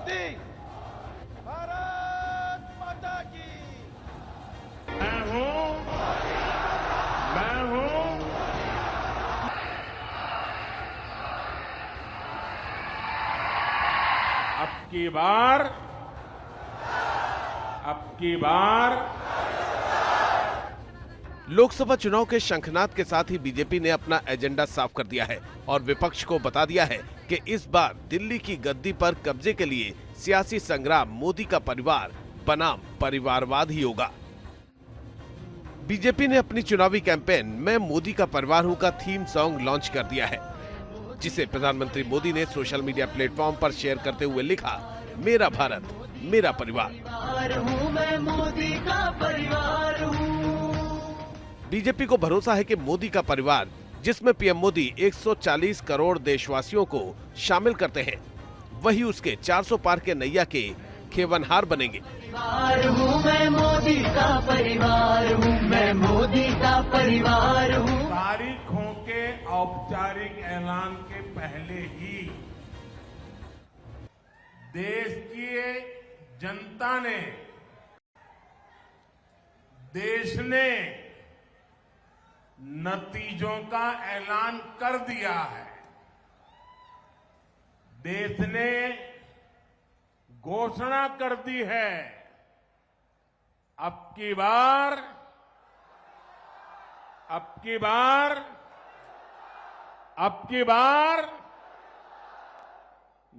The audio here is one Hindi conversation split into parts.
मोदी। भारत माता की। मैं हूं। अब की बार लोकसभा चुनाव के शंखनाद के साथ ही बीजेपी ने अपना एजेंडा साफ कर दिया है और विपक्ष को बता दिया है कि इस बार दिल्ली की गद्दी पर कब्जे के लिए सियासी संग्राम मोदी का परिवार बनाम परिवारवाद ही होगा। बीजेपी ने अपनी चुनावी कैंपेन मैं मोदी का परिवार हूं का थीम सॉन्ग लॉन्च कर दिया है, जिसे प्रधानमंत्री मोदी ने सोशल मीडिया प्लेटफॉर्म पर शेयर करते हुए लिखा, मेरा भारत मेरा परिवार। मैं मोदी का परिवार हूं। बीजेपी को भरोसा है कि मोदी का परिवार, जिसमें पीएम मोदी 140 करोड़ देशवासियों को शामिल करते हैं, वही उसके 400 पार के नैया के खेवनहार बनेंगे। मैं मोदी का परिवार हूं, मैं मोदी का परिवार हूं। तारीखों के औपचारिक ऐलान के पहले ही देश की जनता ने, देश ने नतीजों का ऐलान कर दिया है। देश ने घोषणा कर दी है, अब की बार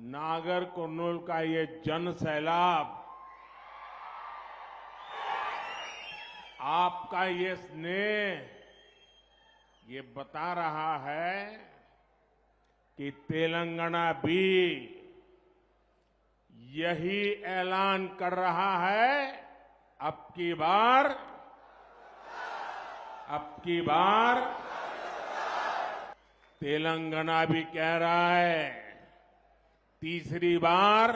नागर कुर्नूल का ये जन सैलाब, आपका ये स्नेह, ये बता रहा है कि तेलंगाना भी यही ऐलान कर रहा है, अब की बार तेलंगाना भी कह रहा है, तीसरी बार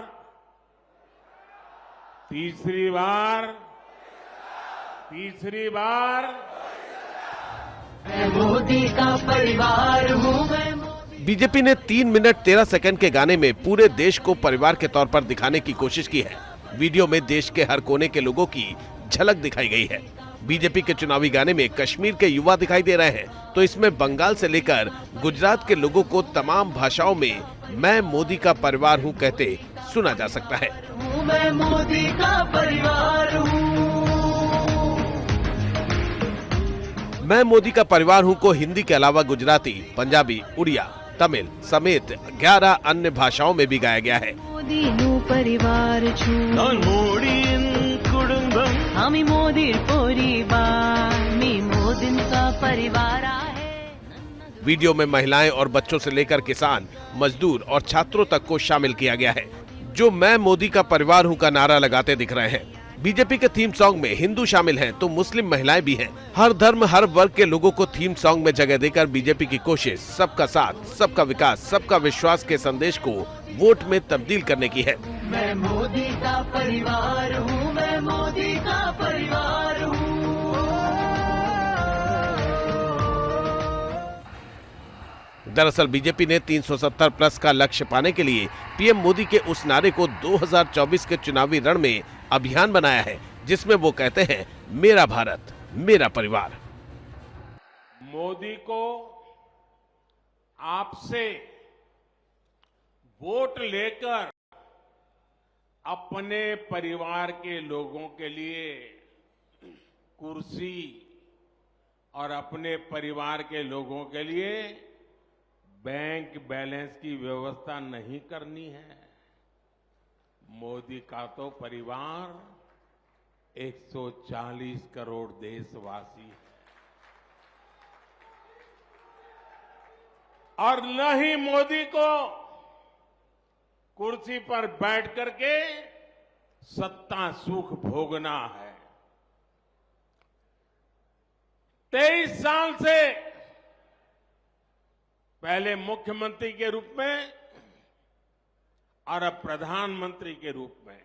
मैं मोदी का परिवार हूं। बीजेपी ने 3 मिनट 13 सेकंड के गाने में पूरे देश को परिवार के तौर पर दिखाने की कोशिश की है। वीडियो में देश के हर कोने के लोगों की झलक दिखाई गई है। बीजेपी के चुनावी गाने में कश्मीर के युवा दिखाई दे रहे हैं, तो इसमें बंगाल से लेकर गुजरात के लोगों को तमाम भाषाओं में मैं मोदी का परिवार हूं कहते सुना जा सकता है। मैं मोदी का परिवार हूं। मैं मोदी का परिवार हूं को हिंदी के अलावा गुजराती, पंजाबी, उड़िया, तमिल समेत 11 अन्य भाषाओं में भी गाया गया है। वीडियो में महिलाएं और बच्चों से लेकर किसान, मजदूर और छात्रों तक को शामिल किया गया है, जो मैं मोदी का परिवार हूं का नारा लगाते दिख रहे हैं। बीजेपी के थीम सॉन्ग में हिंदू शामिल हैं, तो मुस्लिम महिलाएं भी हैं। हर धर्म, हर वर्ग के लोगों को थीम सॉन्ग में जगह देकर बीजेपी की कोशिश सबका साथ, सबका विकास, सबका विश्वास के संदेश को वोट में तब्दील करने की है। मैं मोदी का परिवार हूं, मैं मोदी का परिवार हूं। दरअसल बीजेपी ने 370 प्लस का लक्ष्य पाने के लिए पीएम मोदी के उस नारे को 2024 के चुनावी रण में अभियान बनाया है, जिसमें वो कहते हैं, मेरा भारत मेरा परिवार। मोदी को आपसे वोट लेकर अपने परिवार के लोगों के लिए कुर्सी और अपने परिवार के लोगों के लिए बैंक बैलेंस की व्यवस्था नहीं करनी है। मोदी का तो परिवार 140 करोड़ देशवासी है और न ही मोदी को कुर्सी पर बैठ करके सत्ता सुख भोगना है। 23 साल से पहले मुख्यमंत्री के रूप में और अब प्रधानमंत्री के रूप में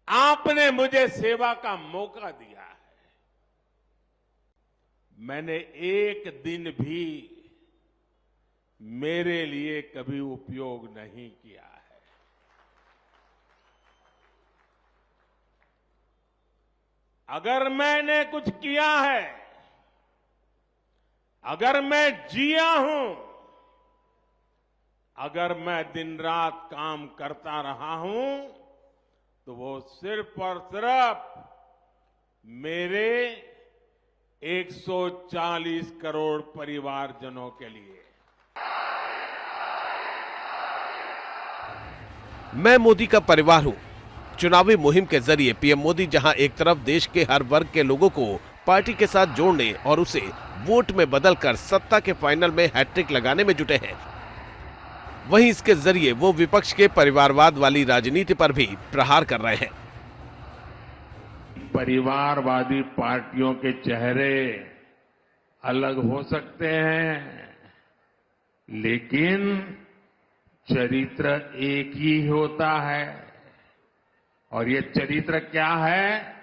आपने मुझे सेवा का मौका दिया है। मैंने एक दिन भी मेरे लिए कभी उपयोग नहीं किया है। अगर मैंने कुछ किया है, अगर मैं जिया हूं, अगर मैं दिन रात काम करता रहा हूं, तो वो सिर्फ और सिर्फ मेरे 140 करोड़ परिवारजनों के लिए। मैं मोदी का परिवार हूं। चुनावी मुहिम के जरिए पीएम मोदी जहां एक तरफ देश के हर वर्ग के लोगों को पार्टी के साथ जोड़ने और उसे वोट में बदलकर सत्ता के फाइनल में हैट्रिक लगाने में जुटे हैं, वहीं इसके जरिए वो विपक्ष के परिवारवाद वाली राजनीति पर भी प्रहार कर रहे हैं। परिवारवादी पार्टियों के चेहरे अलग हो सकते हैं, लेकिन चरित्र एक ही होता है। और ये चरित्र क्या है?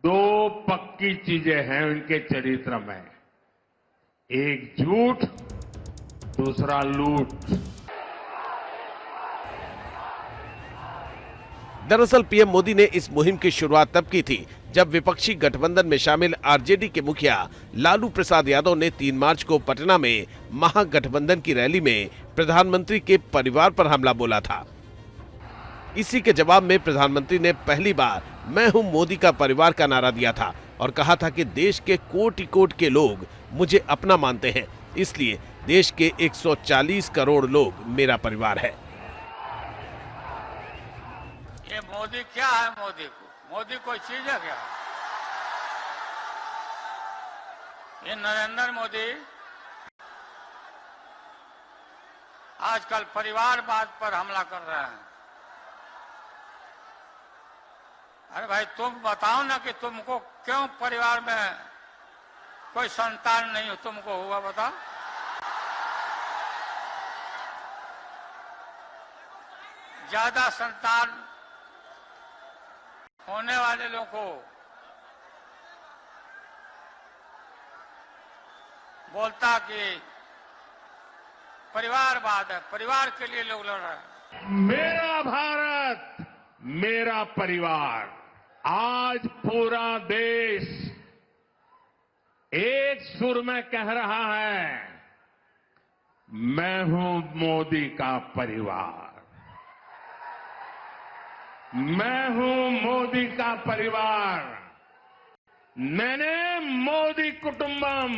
दो पक्की चीजें हैं उनके चरित्र में, एक झूठ, दूसरा लूट। दरअसल पीएम मोदी ने इस मुहिम की शुरुआत तब की थी जब विपक्षी गठबंधन में शामिल आरजेडी के मुखिया लालू प्रसाद यादव ने 3 मार्च को पटना में महागठबंधन की रैली में प्रधानमंत्री के परिवार पर हमला बोला था। इसी के जवाब में प्रधानमंत्री ने पहली बार मैं हूं मोदी का परिवार का नारा दिया था और कहा था कि देश के कोटि-कोटि के लोग मुझे अपना मानते हैं, इसलिए देश के 140 करोड़ लोग मेरा परिवार है। ये मोदी क्या है? मोदी कोई चीज है क्या? ये नरेंद्र मोदी आजकल परिवारवाद पर हमला कर रहे हैं। अरे भाई तुम बताओ ना कि तुमको क्यों परिवार में कोई संतान नहीं तुमको हुआ, बताओ। ज्यादा संतान होने वाले लोगों को बोलता कि परिवारवाद है, परिवार के लिए लोग लड़ रहे हैं। मेरा भारत, मेरा परिवार। आज पूरा देश एक सुर में कह रहा है, मैं हूं मोदी का परिवार, मैं हूं मोदी का परिवार, मैंने मोदी कुटुंबम।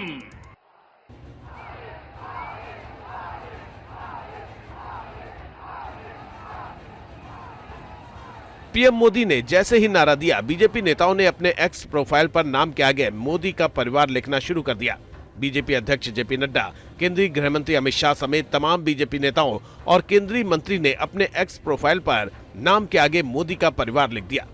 पीएम मोदी ने जैसे ही नारा दिया, बीजेपी नेताओं ने अपने एक्स प्रोफाइल पर नाम के आगे मोदी का परिवार लिखना शुरू कर दिया। बीजेपी अध्यक्ष जेपी नड्डा, केंद्रीय गृह मंत्री अमित शाह समेत तमाम बीजेपी नेताओं और केंद्रीय मंत्री ने अपने एक्स प्रोफाइल पर नाम के आगे मोदी का परिवार लिख दिया।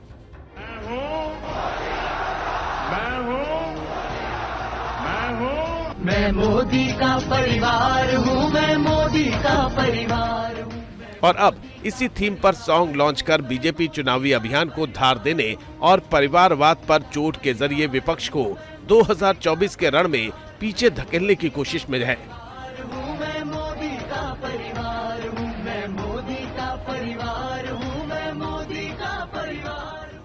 मैं मोदी का परिवार हूँ, मैं मोदी का परिवार हूँ। और अब इसी थीम पर सॉन्ग लॉन्च कर बीजेपी चुनावी अभियान को धार देने और परिवारवाद पर चोट के जरिए विपक्ष को 2024 के रण में पीछे धकेलने की कोशिश में है। मैं मोदी का परिवार हूँ, मैं मोदी का परिवार हूँ, मैं मोदी का परिवार हूँ।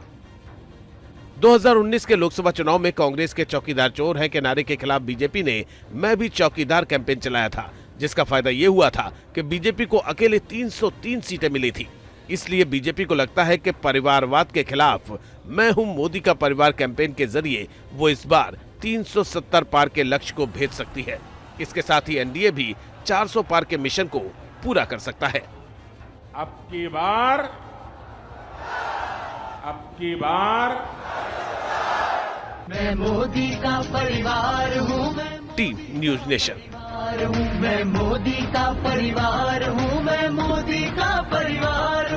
2019 के लोकसभा चुनाव में कांग्रेस के चौकीदार चोर है के नारे के खिलाफ बीजेपी ने मैं भी चौकीदार कैंपेन चलाया था, जिसका फायदा ये हुआ था कि बीजेपी को अकेले 303 सीटें मिली थी। इसलिए बीजेपी को लगता है कि परिवारवाद के खिलाफ मैं हूं मोदी का परिवार कैंपेन के जरिए वो इस बार 370 पार के लक्ष्य को भेज सकती है। इसके साथ ही एनडीए भी 400 पार के मिशन को पूरा कर सकता है। अब की बार मैं मोदी का परिवार हूँ, टीम न्यूज नेशन। मैं मोदी का परिवार हूँ, मैं मोदी का परिवार